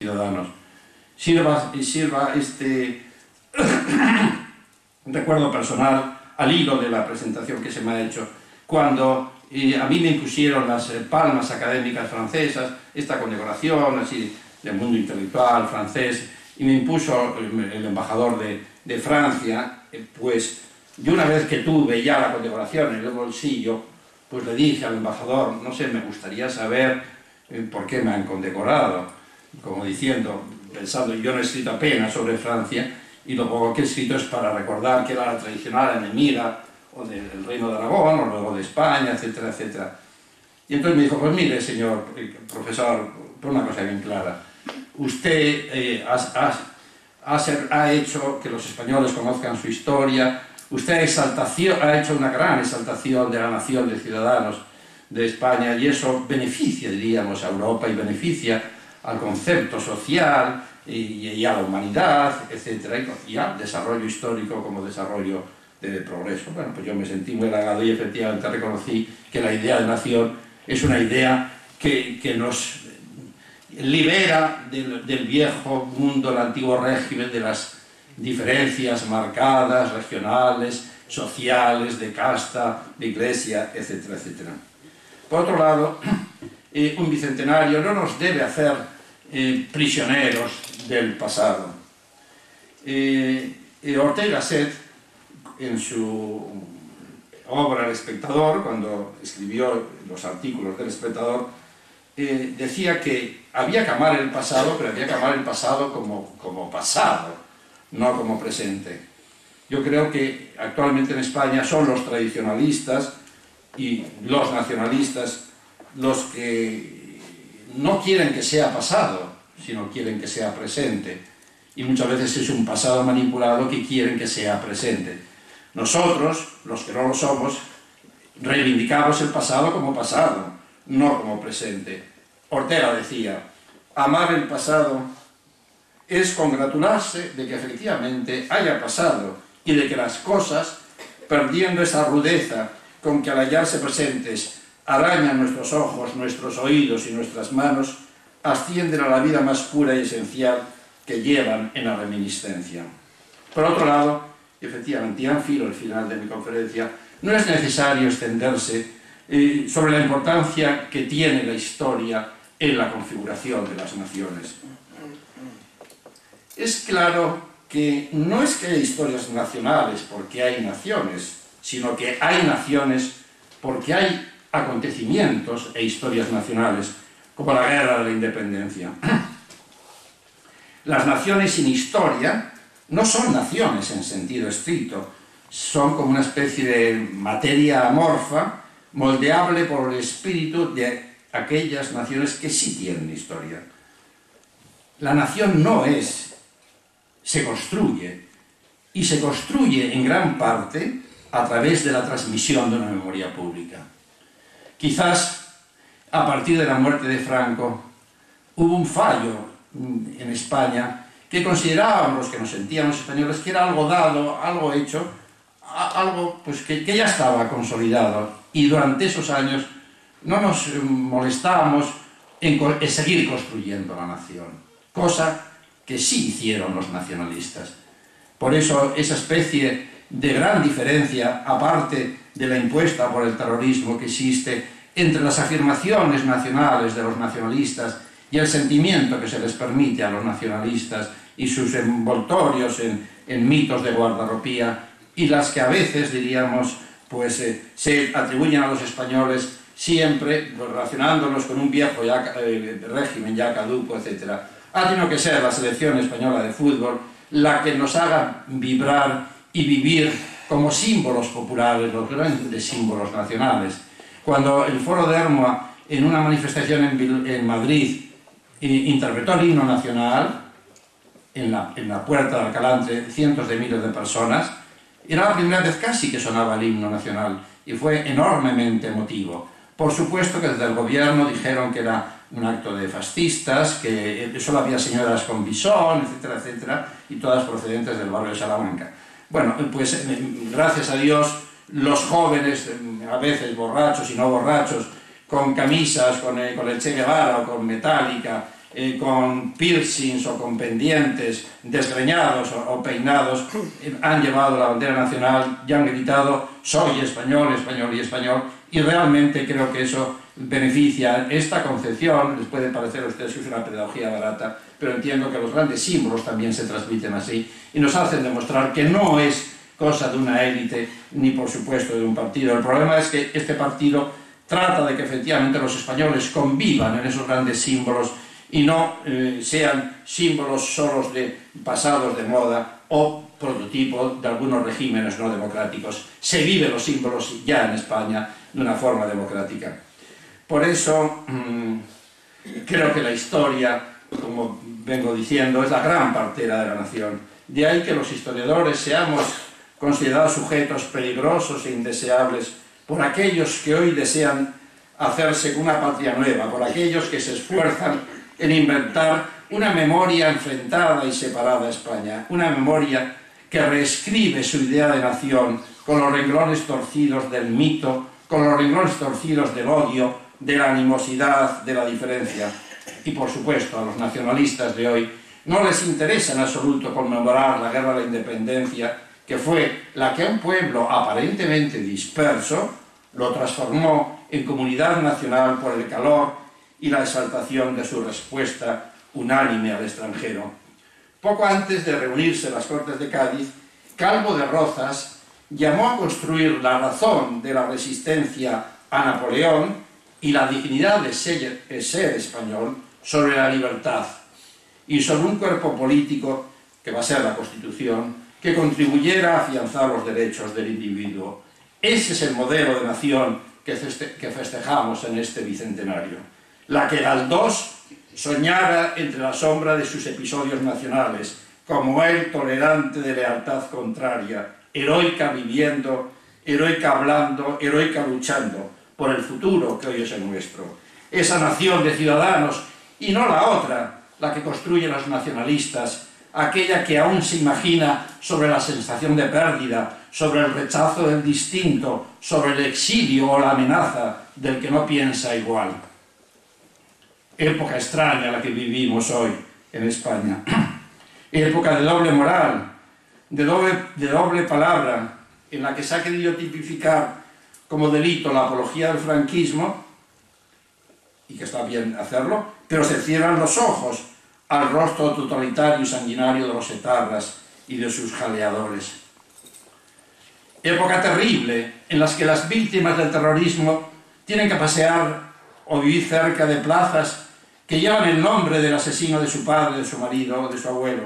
ciudadanos. Sirva este recuerdo personal al hilo de la presentación que se me ha hecho cuando a mí me impusieron las palmas académicas francesas, esta condecoración así del mundo intelectual francés, y me impuso el embajador de Francia. Pues yo, una vez que tuve ya la condecoración en el bolsillo, pues le dije al embajador, no sé, me gustaría saber por qué me han condecorado, como diciendo, pensando, yo no he escrito apenas sobre Francia, y lo poco que he escrito es para recordar que era la tradicional enemiga o del Reino de Aragón, o luego de España, etcétera, etcétera. Y entonces me dijo, pues mire, señor profesor, por una cosa bien clara, usted ha hecho que los españoles conozcan su historia, usted ha hecho una gran exaltación de la nación de ciudadanos de España, y eso beneficia, diríamos, a Europa y beneficia al concepto social y a la humanidad, etcétera, y al desarrollo histórico como desarrollo de progreso. Bueno, pues yo me sentí muy halagado y efectivamente reconocí que la idea de nación es una idea que nos libera del viejo mundo, del antiguo régimen, de las diferencias marcadas, regionales, sociales, de casta, de iglesia, etcétera, etcétera. Por otro lado, un bicentenario no nos debe hacer prisioneros del pasado. Ortega y Gasset, en su obra El Espectador, cuando escribió los artículos del Espectador, decía que había que amar el pasado, pero había que amar el pasado como pasado, no como presente. Yo creo que actualmente en España son los tradicionalistas y los nacionalistas los que no quieren que sea pasado, sino quieren que sea presente. Y muchas veces es un pasado manipulado que quieren que sea presente. Nosotros, los que no lo somos, reivindicamos el pasado como pasado, no como presente. Ortega decía, amar el pasado es congratularse de que efectivamente haya pasado y de que las cosas, perdiendo esa rudeza con que al hallarse presentes arañan nuestros ojos, nuestros oídos y nuestras manos, ascienden a la vida más pura y esencial que llevan en la reminiscencia. Por otro lado, efectivamente, y al final de mi conferencia, no es necesario extenderse sobre la importancia que tiene la historia en la configuración de las naciones. Es claro que no es que haya historias nacionales porque hay naciones, sino que hay naciones porque hay acontecimientos e historias nacionales, como la guerra de la independencia. Las naciones sin historia no son naciones en sentido estricto, son como una especie de materia amorfa, moldeable por el espíritu de aquellas naciones que sí tienen historia. La nación no es, se construye, y se construye en gran parte a través de la transmisión de una memoria pública. Quizás a partir de la muerte de Franco hubo un fallo en España que considerábamos los que nos sentíamos españoles que era algo dado, algo hecho, algo pues, que ya estaba consolidado, y durante esos años no nos molestábamos en seguir construyendo la nación, cosa que sí hicieron los nacionalistas. Por eso esa especie de gran diferencia, aparte de la impuesta por el terrorismo que existe entre las afirmaciones nacionales de los nacionalistas y el sentimiento que se les permite a los nacionalistas y sus envoltorios en mitos de guardarropía, y las que a veces, diríamos, pues se atribuyen a los españoles siempre relacionándolos con un viejo régimen ya caduco, etc. Ha tenido que ser la selección española de fútbol la que nos haga vibrar y vivir como símbolos populares, los grandes símbolos nacionales. Cuando el Foro de Hermoa, en una manifestación en Madrid, interpretó el himno nacional en la puerta de Alcalá entre cientos de miles de personas, era la primera vez casi que sonaba el himno nacional y fue enormemente emotivo. Por supuesto que desde el gobierno dijeron que era un acto de fascistas, que solo había señoras con bisón, etcétera, etcétera, y todas procedentes del barrio de Salamanca. Bueno, pues gracias a Dios, los jóvenes, a veces borrachos y no borrachos, con camisas, con el Che Guevara o con Metallica, con piercings o con pendientes, desgreñados o peinados, han llevado la bandera nacional y han gritado soy español, español y español, y realmente creo que eso beneficia esta concepción. Les puede parecer a ustedes que es una pedagogía barata, pero entiendo que los grandes símbolos también se transmiten así y nos hacen demostrar que no es cosa de una élite ni por supuesto de un partido. El problema es que este partido trata de que efectivamente los españoles convivan en esos grandes símbolos y no sean símbolos solos de pasados de moda o prototipo de algunos regímenes no democráticos. Se viven los símbolos ya en España de una forma democrática. Por eso creo que la historia, como vengo diciendo, es la gran partera de la nación. De ahí que los historiadores seamos considerados sujetos peligrosos e indeseables por aquellos que hoy desean hacerse una patria nueva, por aquellos que se esfuerzan en inventar una memoria enfrentada y separada a España, una memoria que reescribe su idea de nación con los renglones torcidos del mito, con los renglones torcidos del odio, de la animosidad, de la diferencia. Y por supuesto a los nacionalistas de hoy no les interesa en absoluto conmemorar la guerra de la independencia, que fue la que a un pueblo aparentemente disperso lo transformó en comunidad nacional por el calor y la exaltación de su respuesta unánime al extranjero. Poco antes de reunirse las Cortes de Cádiz, Calvo de Rozas llamó a construir la razón de la resistencia a Napoleón y la dignidad de ser español sobre la libertad y sobre un cuerpo político, que va a ser la Constitución, que contribuyera a afianzar los derechos del individuo. Ese es el modelo de nación que festejamos en este bicentenario. La que Galdós soñara entre la sombra de sus episodios nacionales, como él tolerante de lealtad contraria, heroica viviendo, heroica hablando, heroica luchando por el futuro que hoy es el nuestro. Esa nación de ciudadanos y no la otra, la que construyen los nacionalistas, aquella que aún se imagina sobre la sensación de pérdida, sobre el rechazo del distinto, sobre el exilio o la amenaza del que no piensa igual. Época extraña la que vivimos hoy en España. Época de doble moral, de doble palabra, en la que se ha querido tipificar como delito la apología del franquismo, y que está bien hacerlo, pero se cierran los ojos al rostro totalitario y sanguinario de los etarras y de sus jaleadores. Época terrible en la que las víctimas del terrorismo tienen que pasear o vivir cerca de plazas que llevan el nombre del asesino de su padre, de su marido o de su abuelo.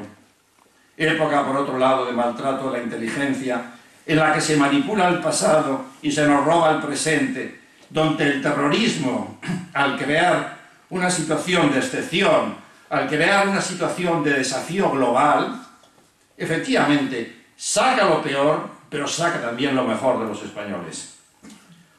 Época, por otro lado, de maltrato de la inteligencia, en la que se manipula el pasado y se nos roba el presente, donde el terrorismo, al crear una situación de excepción, al crear una situación de desafío global, efectivamente saca lo peor, pero saca también lo mejor de los españoles.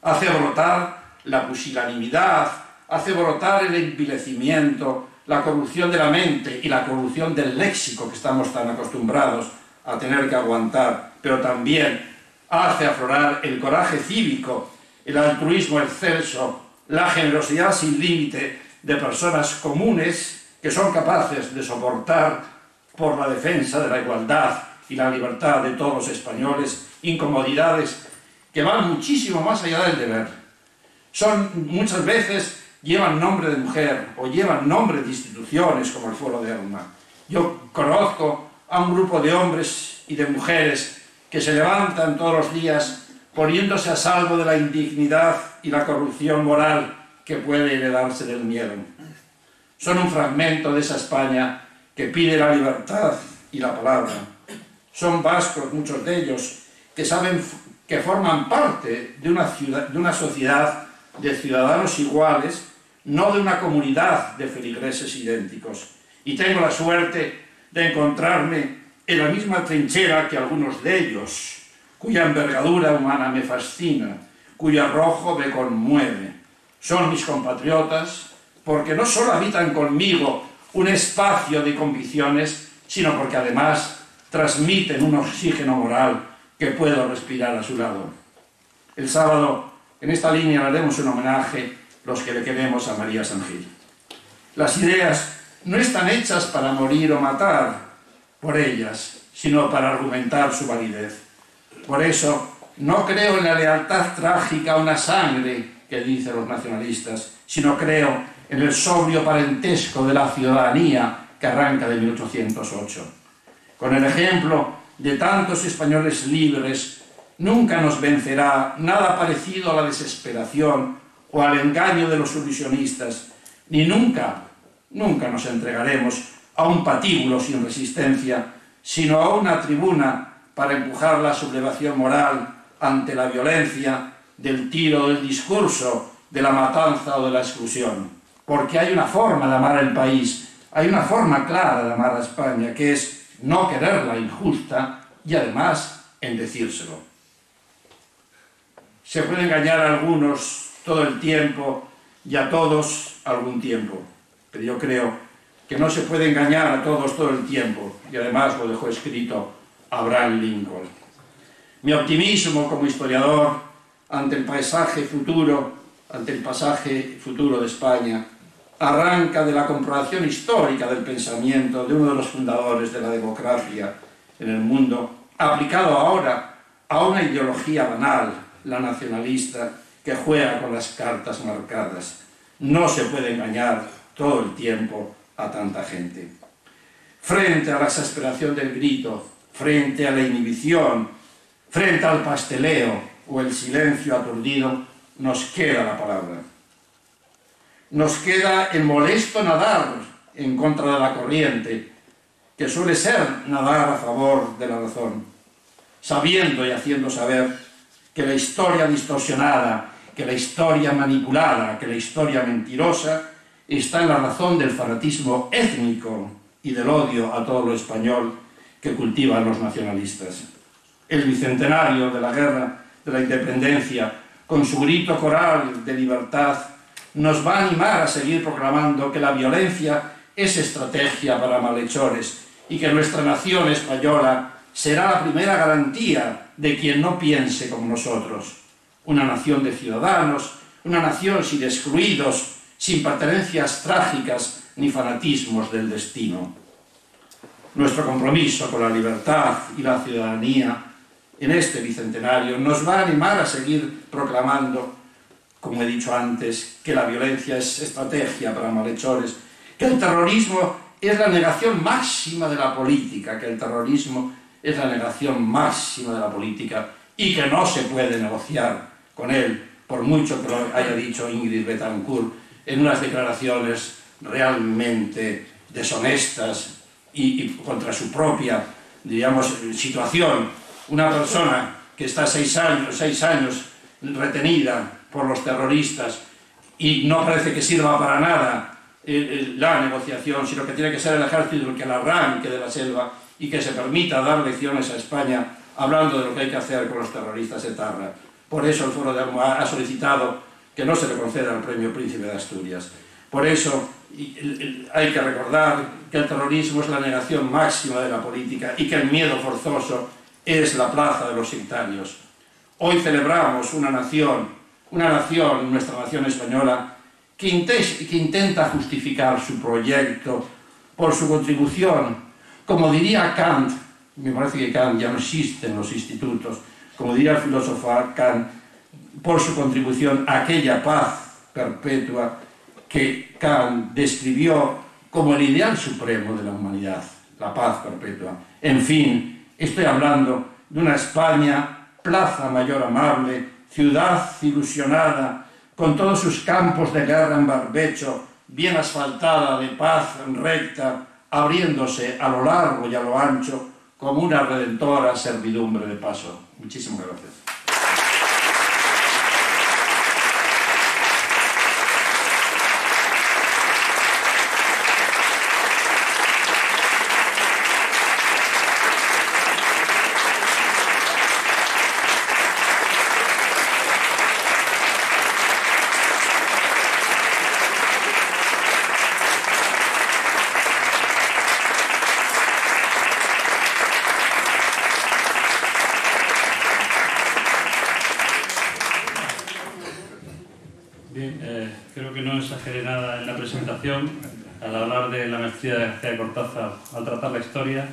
Hace brotar la pusilanimidad, hace brotar el envilecimiento, la corrupción de la mente y la corrupción del léxico que estamos tan acostumbrados a tener que aguantar, pero también hace aflorar el coraje cívico, el altruismo excelso, la generosidad sin límite de personas comunes que son capaces de soportar por la defensa de la igualdad y la libertad de todos los españoles incomodidades que van muchísimo más allá del deber. Muchas veces llevan nombre de mujer o llevan nombre de instituciones como el Foro de Elma. Yo conozco a un grupo de hombres y de mujeres que se levantan todos los días poniéndose a salvo de la indignidad y la corrupción moral que puede heredarse del miedo. Son un fragmento de esa España que pide la libertad y la palabra. Son vascos, muchos de ellos, que saben que forman parte de una sociedad de ciudadanos iguales, no de una comunidad de feligreses idénticos. Y tengo la suerte de encontrarme en la misma trinchera que algunos de ellos, cuya envergadura humana me fascina, cuyo arrojo me conmueve. Son mis compatriotas porque no solo habitan conmigo un espacio de convicciones, sino porque además transmiten un oxígeno moral que puedo respirar a su lado. El sábado, en esta línea, le haremos un homenaje los que le queremos a María San Gil. Las ideas no están hechas para morir o matar por ellas, sino para argumentar su validez. Por eso, no creo en la lealtad trágica a una sangre que dicen los nacionalistas, sino creo en el sobrio parentesco de la ciudadanía que arranca de 1808. Con el ejemplo de tantos españoles libres, nunca nos vencerá nada parecido a la desesperación o al engaño de los ilusionistas, ni nunca nos entregaremos a un patíbulo sin resistencia, sino a una tribuna para empujar la sublevación moral ante la violencia del tiro, del discurso, de la matanza o de la exclusión. Porque hay una forma de amar el país, hay una forma clara de amar a España, que es no quererla injusta y además en decírselo. Se puede engañar a algunos todo el tiempo y a todos algún tiempo, pero yo creo que no se puede engañar a todos todo el tiempo, y además lo dejó escrito Abraham Lincoln. Mi optimismo como historiador ante el pasaje futuro de España arranca de la comprobación histórica del pensamiento de uno de los fundadores de la democracia en el mundo, aplicado ahora a una ideología banal, la nacionalista, que juega con las cartas marcadas. No se puede engañar todo el tiempo a tanta gente. Frente a la exasperación del grito, frente a la inhibición, frente al pasteleo o el silencio aturdido, nos queda la palabra. Nos queda el molesto nadar en contra de la corriente, que suele ser nadar a favor de la razón, sabiendo y haciendo saber que la historia distorsionada, que la historia manipulada, que la historia mentirosa está en la razón del fanatismo étnico y del odio a todo lo español que cultivan los nacionalistas. El bicentenario de la guerra de la independencia, con su grito coral de libertad, nos va a animar a seguir proclamando que la violencia es estrategia para malhechores y que nuestra nación española será la primera garantía de quien no piense como nosotros. Una nación de ciudadanos, una nación sin excluidos, sin pertenencias trágicas ni fanatismos del destino. Nuestro compromiso con la libertad y la ciudadanía en este bicentenario nos va a animar a seguir proclamando, como he dicho antes, que la violencia es estrategia para malhechores, que el terrorismo es la negación máxima de la política, y que no se puede negociar con él, por mucho que lo haya dicho Ingrid Betancourt en unas declaraciones realmente deshonestas y contra su propia, digamos, situación. Una persona que está 6 años retenida por los terroristas y no parece que sirva para nada la negociación, sino que tiene que ser el ejército el que la arranque de la selva y que se permita dar lecciones a España hablando de lo que hay que hacer con los terroristas etarras. Por eso el Foro de Almohad ha solicitado que no se le conceda el premio Príncipe de Asturias. Por eso hay que recordar que el terrorismo es la negación máxima de la política y que el miedo forzoso es la plaza de los sectarios. Hoy celebramos una nación, nuestra nación española, que intenta justificar su proyecto por su contribución, como diría Kant, me parece que Kant ya no existe en los institutos, como diría el filósofo Kant, por su contribución a aquella paz perpetua que Kant describió como el ideal supremo de la humanidad, la paz perpetua. En fin, estoy hablando de una España, plaza mayor amable, ciudad ilusionada, con todos sus campos de guerra en barbecho, bien asfaltada, de paz recta, abriéndose a lo largo y a lo ancho, como una redentora servidumbre de paso. Muchísimas gracias. Creo que no exageré nada en la presentación. al hablar de la maestría de García Cortázar al tratar la historia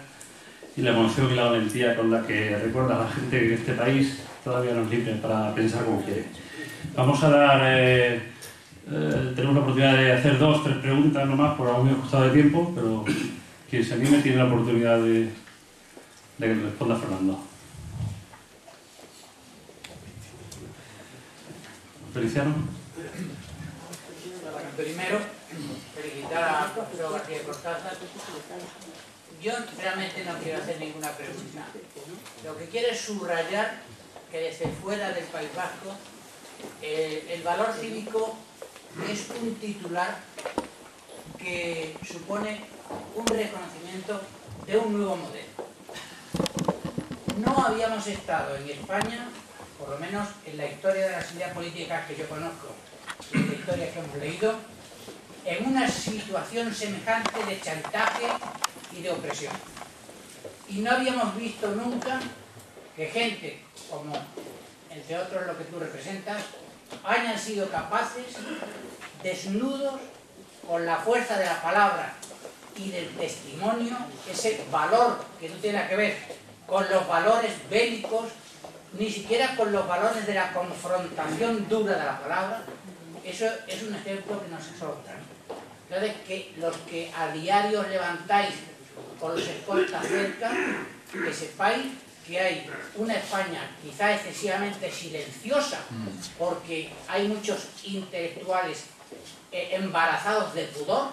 y la emoción y la valentía con la que recuerda a la gente que este país todavía no es libre para pensar como quiere. Vamos a dar, tenemos la oportunidad de hacer 2 o 3 preguntas nomás por algún costado de tiempo, pero quien se anime tiene la oportunidad de que responda Fernando. Feliciano. Primero, felicitar al profesor García Cortázar. Yo realmente no quiero hacer ninguna pregunta. Lo que quiero es subrayar que desde fuera del País Vasco el valor cívico es un titular que supone un reconocimiento de un nuevo modelo. No habíamos estado en España, por lo menos en la historia de las ideas políticas que yo conozco, en la historia que hemos leído, en una situación semejante de chantaje y de opresión. Y no habíamos visto nunca que gente como, entre otros lo que tú representas, hayan sido capaces, desnudos, con la fuerza de la palabra y del testimonio, ese valor que no tiene nada que ver con los valores bélicos, ni siquiera con los valores de la confrontación dura de la palabra. Eso es un ejemplo que nos exhorta. Entonces, que los que a diario os levantáis con los escoltas cerca, que sepáis que hay una España quizá excesivamente silenciosa, porque hay muchos intelectuales embarazados de pudor,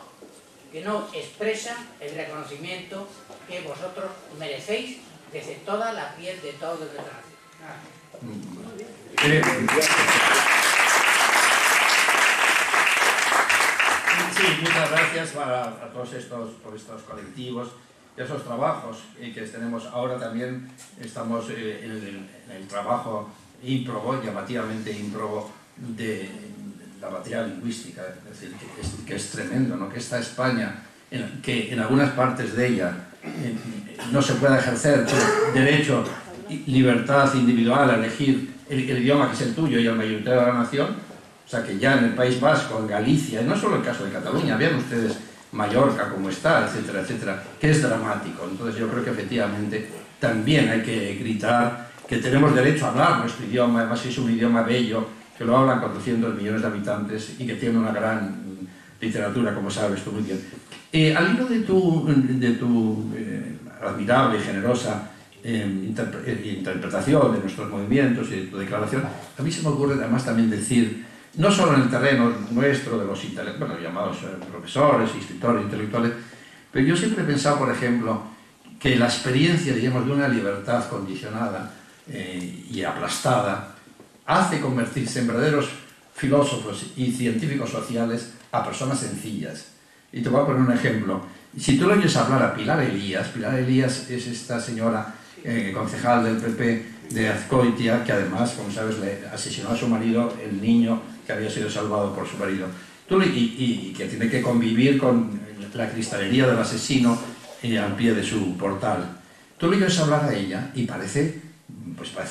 que no expresan el reconocimiento que vosotros merecéis desde toda la piel de todos los nación. Sí, muchas gracias a todos estos colectivos y esos trabajos que tenemos ahora. También estamos en el trabajo ímprobo, llamativamente ímprobo, de la materia lingüística, es decir, que es tremendo, ¿no? Que esta España, que en algunas partes de ella no se pueda ejercer tu derecho, libertad individual a elegir el idioma que es el tuyo y el mayoritario de la nación. O sea, que ya en el País Vasco, en Galicia, y no solo el caso de Cataluña, vean ustedes Mallorca como está, etcétera, etcétera, que es dramático. Entonces yo creo que efectivamente también hay que gritar que tenemos derecho a hablar nuestro idioma, además es un idioma bello, que lo hablan 400 millones de habitantes y que tiene una gran literatura, como sabes tú muy bien. Al hilo de tu admirable y generosa interpretación de nuestros movimientos y de tu declaración, a mí se me ocurre además también decir, no solo en el terreno nuestro de los llamados profesores, escritores, intelectuales, pero yo siempre he pensado, por ejemplo, que la experiencia, digamos, de una libertad condicionada y aplastada hace convertirse en verdaderos filósofos y científicos sociales a personas sencillas. Y te voy a poner un ejemplo. Si tú le oyes hablar a Pilar Elías es esta señora concejal del PP de Azcoitia, que además, como sabes, le asesinó a su marido, el niño que había sido salvado por su marido, y que tiene que convivir con la cristalería del asesino al pie de su portal. Tú le oyes hablar a ella y parece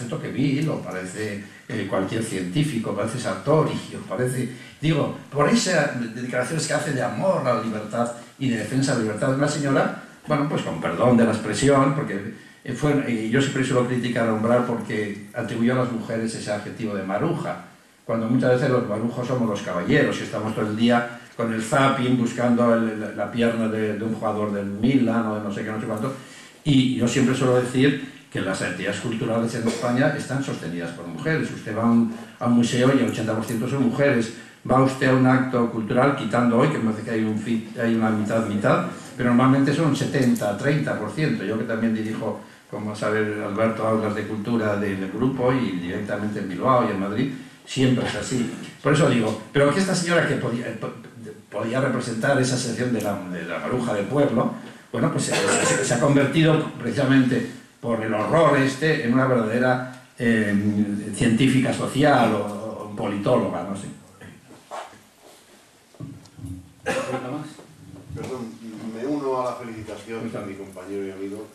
Tocqueville, o parece cualquier científico, parece Sartori, o parece, digo, por esas declaraciones que hace de amor a la libertad y de defensa de la libertad de una señora, bueno, pues con perdón de la expresión, porque yo siempre suelo criticar a Umbral porque atribuyó a las mujeres ese adjetivo de maruja, cuando muchas veces los marujos somos los caballeros y estamos todo el día con el zapping buscando la pierna de un jugador del Milan o de no sé qué, no sé cuánto. Y yo siempre suelo decir que las actividades culturales en España están sostenidas por mujeres. Usted va a un museo y el 80% son mujeres. Va usted a un acto cultural, quitando hoy, que me parece que hay una mitad, pero normalmente son un 70-30%. Yo que también dirijo, como sabe Alberto, aulas de cultura del grupo y directamente en Bilbao y en Madrid, siempre es así. Por eso digo, pero que esta señora que podía representar esa sección de la maruja del pueblo, bueno, pues se ha convertido precisamente por el horror en una verdadera científica social o politóloga, no sé. Perdón, me uno a la felicitación a mi compañero y amigo.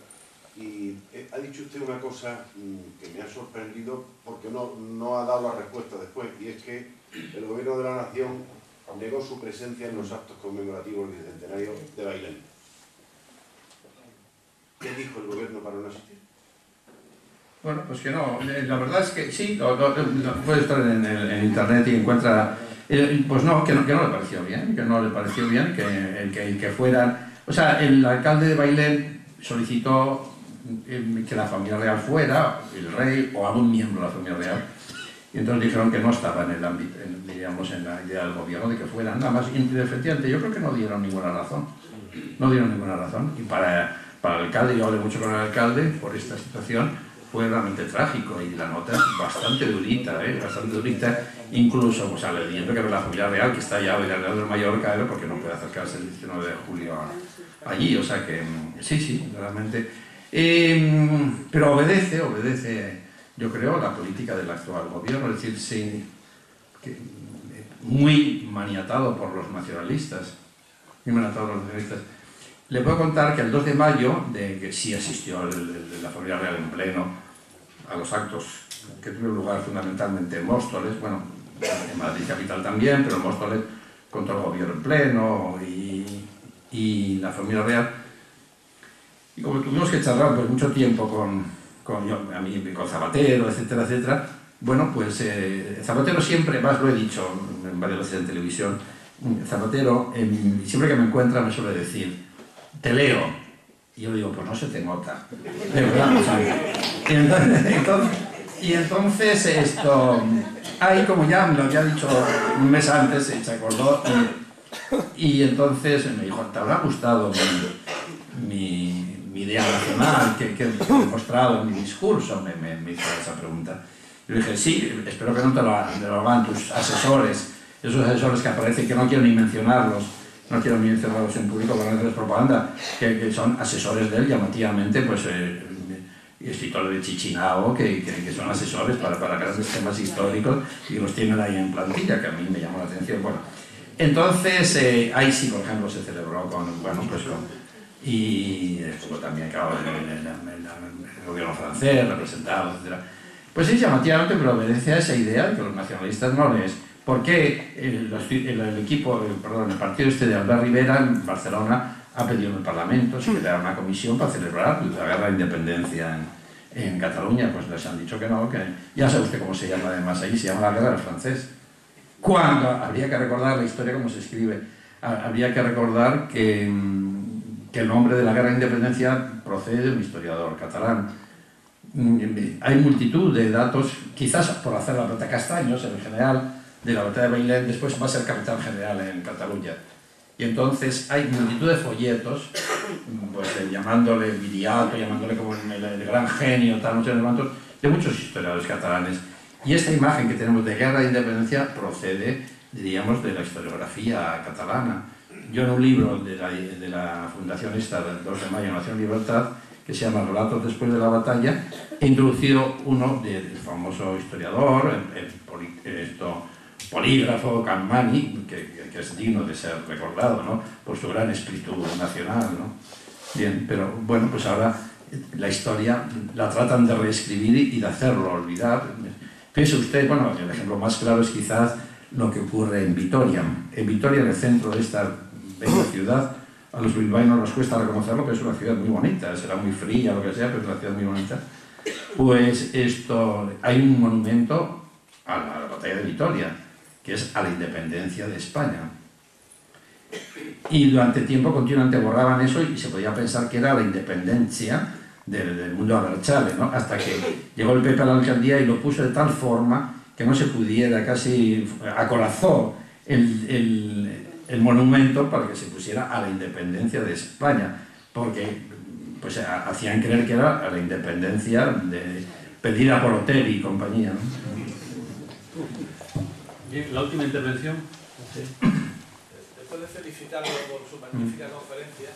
Y ha dicho usted una cosa que me ha sorprendido porque no ha dado la respuesta después, y es que el Gobierno de la Nación negó su presencia en los actos conmemorativos del bicentenario de Bailén. ¿Qué dijo el gobierno para no asistir? Bueno, pues que no, la verdad es que sí, puede estar en internet y encuentra, pues no, que no le pareció bien, que que fueran, o sea, el alcalde de Bailén solicitó que la familia real fuera, el rey o algún miembro de la familia real, y entonces dijeron que no estaba en el ámbito, diríamos, en la idea del gobierno de que fueran, nada más, y efectivamente yo creo que no dieron ninguna razón, y para el alcalde, yo hablé mucho con el alcalde por esta situación, fue realmente trágico y la nota es bastante durita, incluso pues aludiendo que la familia real que está allá, el Real de Mallorca, porque no puede acercarse el 19 de julio allí, o sea que sí, realmente. Pero obedece, yo creo, la política del actual gobierno, es decir, sí, muy maniatado por los nacionalistas, Le puedo contar que el 2 de mayo, de que sí asistió la familia real en pleno a los actos que tuvieron lugar fundamentalmente en Móstoles, bueno, en Madrid capital también, pero en Móstoles contra el gobierno en pleno y la familia real. Y como tuvimos que charlar pues, mucho tiempo con Zapatero, etcétera, bueno, pues Zapatero siempre, más lo he dicho en varias veces en televisión, Zapatero, siempre que me encuentra me suele decir: te leo. Y yo le digo, pues no se te nota. De verdad, o sea, y entonces esto, ahí como ya me lo había dicho un mes antes, se acordó, y entonces me dijo, ¿te habrá gustado mi idea nacional que he mostrado en mi discurso? Me hizo esa pregunta. Yo le dije, sí, espero que no te lo hagan tus asesores, esos asesores que aparecen, que no quiero ni mencionarlos, no quiero ni mencionarlos en público para no hacer propaganda, que son asesores de él, llamativamente, pues escritores de Chichinabo, que son asesores para grandes temas históricos y los tienen ahí en plantilla, que a mí me llamó la atención. Bueno, entonces, ahí sí, por ejemplo, se celebró y estuvo también, claro, el gobierno francés, representado, etc. Pues sí, llamativamente, pero obedece a esa idea de que los nacionalistas no les... ¿Por qué el partido de Albert Rivera en Barcelona ha pedido en el Parlamento se creara una comisión para celebrar la guerra de independencia en Cataluña? Pues les han dicho que no, que ya sabe usted cómo se llama además allí, se llama la guerra del francés. Cuando habría que recordar la historia como se escribe, habría que recordar que el nombre de la guerra de independencia procede de un historiador catalán. Hay multitud de datos, quizás por hacer la plata Castaños, el general de la batalla de Bailén, después va a ser capitán general en Cataluña. Y entonces hay multitud de folletos, pues llamándole Viriato, llamándole como el gran genio, tal, de muchos historiadores catalanes. Y esta imagen que tenemos de guerra de independencia procede, diríamos, de la historiografía catalana. Yo en un libro de la fundación esta, del 2 de mayo, Nación y Libertad, que se llama Relatos después de la batalla, he introducido uno del famoso historiador, polígrafo Capmany, que es digno de ser recordado, ¿no?, por su gran espíritu nacional, ¿no? Bien, pero bueno, pues ahora la historia la tratan de reescribir y de hacerlo olvidar. Piense usted, bueno, el ejemplo más claro es quizás lo que ocurre en Vitoria. En Vitoria, en el centro de esta bella ciudad, a los bilbaínos nos cuesta reconocerlo, pero es una ciudad muy bonita, será muy fría, lo que sea, pero es una ciudad muy bonita. Pues hay un monumento a la batalla de Vitoria, que es a la independencia de España. Y durante tiempo continuamente borraban eso y se podía pensar que era la independencia del mundo abertzale, ¿no? Hasta que llegó el PP a la alcaldía y lo puso de tal forma que no se pudiera, casi acorazó el monumento para que se pusiera a la independencia de España, porque pues hacían creer que era a la independencia pedida por Otegi y compañía, ¿no? Bien, la última intervención. Sí. Después de felicitarlo por su magnífica conferencia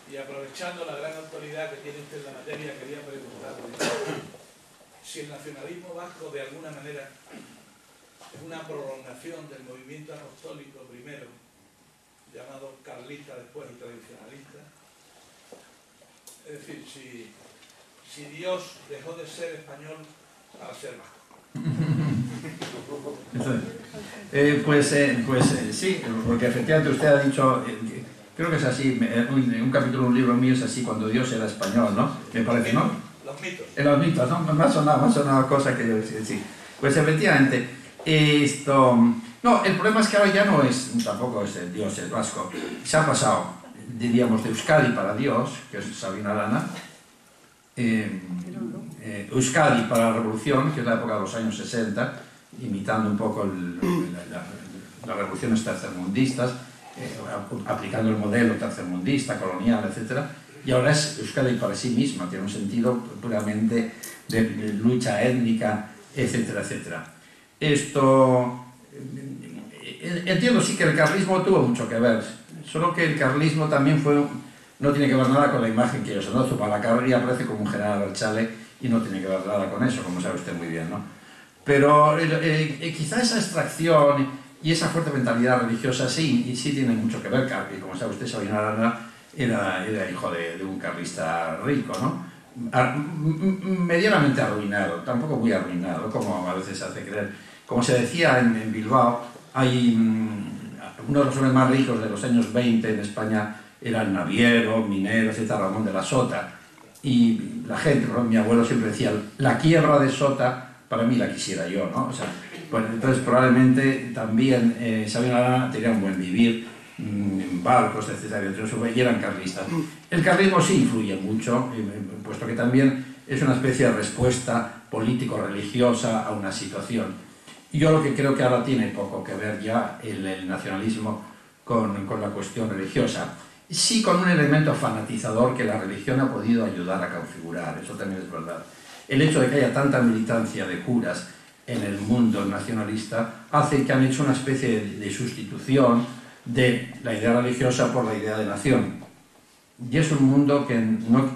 y aprovechando la gran autoridad que tiene usted en la materia, quería preguntarle si el nacionalismo vasco de alguna manera es una prolongación del movimiento apostólico primero, llamado carlista después y tradicionalista. Es decir, si Dios dejó de ser español para ser vasco. Sí, porque efectivamente usted ha dicho, creo que es así, un capítulo de un libro mío es así, cuando Dios era español, ¿no? Me parece, ¿no? Los mitos. En los mitos, ¿no? Me ha sonado cosa que yo decía, sí. Pues efectivamente, esto... No, el problema es que ahora ya no es, tampoco es el Dios, el vasco. Se ha pasado, diríamos, de Euskadi para Dios, que es Sabina Arana, Euskadi para la Revolución, que es la época de los años 60, imitando un poco las revoluciones tercermundistas, aplicando el modelo tercermundista, colonial, etc. Y ahora es Euskadi para sí misma, tiene un sentido puramente de lucha étnica, etcétera, etcétera. Esto... Entiendo sí que el carlismo tuvo mucho que ver, solo que el carlismo también no tiene que ver nada con la imagen que yo se, ¿no? Zumalacárregui aparece como un general Berchale y no tiene que ver nada con eso, como sabe usted muy bien, ¿no? Pero quizá esa extracción y esa fuerte mentalidad religiosa sí tiene mucho que ver, y como sabe usted, Sabina Arana era hijo de un carlista rico, ¿no? Medianamente arruinado, tampoco muy arruinado, como a veces se hace creer. Como se decía en Bilbao, hay uno de los hombres más ricos de los años 20 en España era el naviero, minero, etc., Ramón de la Sota. Y la gente, ¿no? Mi abuelo siempre decía, la quiebra de Sota, para mí la quisiera yo, ¿no? O sea, pues, entonces probablemente también Sabina Arana tenía un buen vivir, barcos, etc., y eran carlistas. El carlismo sí influye mucho, puesto que también es una especie de respuesta político-religiosa a una situación. Yo lo que creo que ahora tiene poco que ver ya el nacionalismo con la cuestión religiosa. Sí con un elemento fanatizador que la religión ha podido ayudar a configurar, eso también es verdad. El hecho de que haya tanta militancia de curas en el mundo nacionalista hace que han hecho una especie de sustitución de la idea religiosa por la idea de nación. Y es un mundo que no...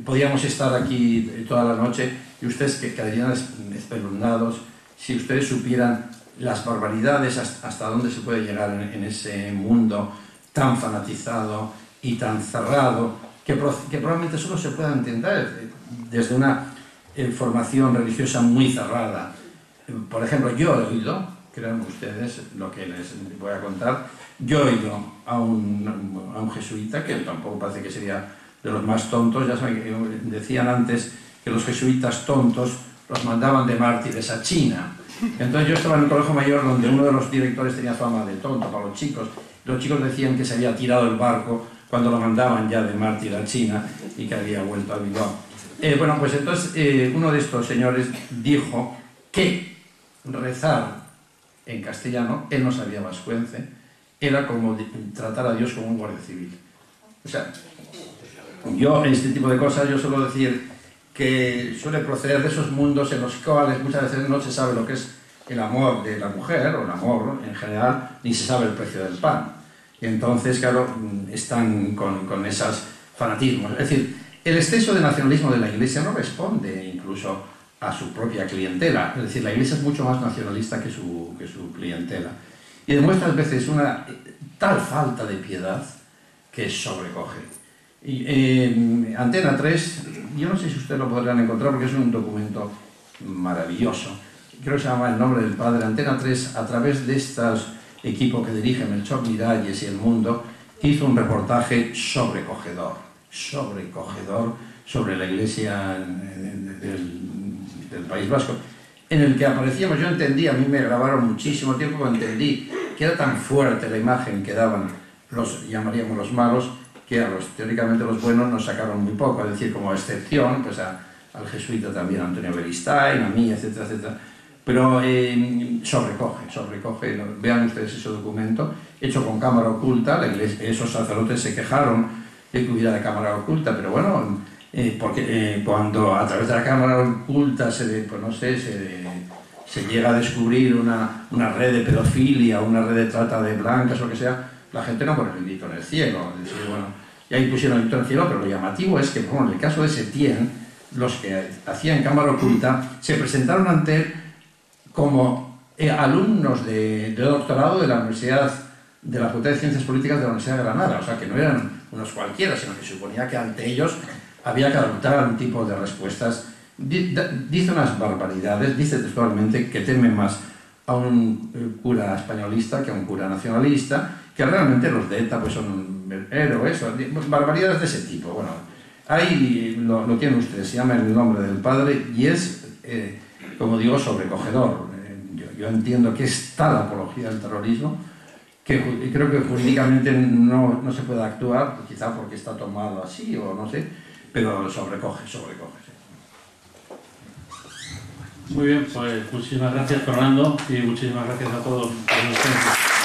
Podríamos estar aquí toda la noche y ustedes que quedarían espeluznados si ustedes supieran las barbaridades hasta dónde se puede llegar en ese mundo tan fanatizado y tan cerrado, que probablemente solo se pueda entender desde una formación religiosa muy cerrada. Por ejemplo, yo he oído, crean ustedes lo que les voy a contar, yo he oído a un jesuita, que tampoco parece que sería de los más tontos, ya saben que decían antes que los jesuitas tontos los mandaban de mártires a China. Entonces yo estaba en un colegio mayor donde uno de los directores tenía fama de tonto para los chicos. Los chicos decían que se había tirado el barco cuando lo mandaban ya de mártir a China y que había vuelto a Bilbao. Bueno, pues entonces uno de estos señores dijo que rezar en castellano, él no sabía vascuence, era como tratar a Dios como un guardia civil. O sea, yo en este tipo de cosas yo suelo decir que suele proceder de esos mundos en los cuales muchas veces no se sabe lo que es el amor de la mujer, o el amor en general, ni se sabe el precio del pan. Y entonces, claro, están con esos fanatismos. Es decir, el exceso de nacionalismo de la Iglesia no responde incluso a su propia clientela. Es decir, la Iglesia es mucho más nacionalista que su clientela. Y demuestra a veces una tal falta de piedad que sobrecoge. Y, Antena 3, yo no sé si ustedes lo podrán encontrar porque es un documento maravilloso. Creo que se llama El nombre del Padre. Antena 3, a través de estos equipos que dirigen Melchor Miralles y El Mundo, hizo un reportaje sobrecogedor sobre la Iglesia del País Vasco, en el que aparecíamos, yo entendí, a mí me grabaron muchísimo tiempo cuando entendí que era tan fuerte la imagen que daban los, llamaríamos los malos, que a los, teóricamente los buenos nos sacaron muy poco, es decir, como excepción, pues al jesuita también, Antonio Beristain, a mí, etcétera, etcétera. Pero sobrecoge, vean ustedes ese documento, hecho con cámara oculta. La iglesia, esos sacerdotes se quejaron de que hubiera de cámara oculta, pero bueno, porque cuando a través de la cámara oculta se llega a descubrir una red de pedofilia, una red de trata de blancas o lo que sea, la gente no pone el grito en el cielo. Es decir, bueno, y ahí pusieron el grito en el cielo, pero lo llamativo es que, bueno, en el caso de Setién, los que hacían cámara oculta se presentaron ante él como alumnos de doctorado de la Universidad, de la Facultad de Ciencias Políticas de la Universidad de Granada, o sea que no eran unos cualquiera, sino que suponía que ante ellos había que adoptar un tipo de respuestas. Dice unas barbaridades, dice textualmente que teme más a un cura españolista que a un cura nacionalista, que realmente los de ETA pues son héroes, barbaridades de ese tipo. Bueno, ahí lo tienen ustedes, se llama El nombre del padre y es, como digo, sobrecogedor. Yo entiendo que es tal apología del terrorismo que creo que jurídicamente no se puede actuar, quizá porque está tomado así o no sé, pero sobrecoge. Sí. Muy bien, pues muchísimas gracias, Fernando, y muchísimas gracias a todos por su presencia.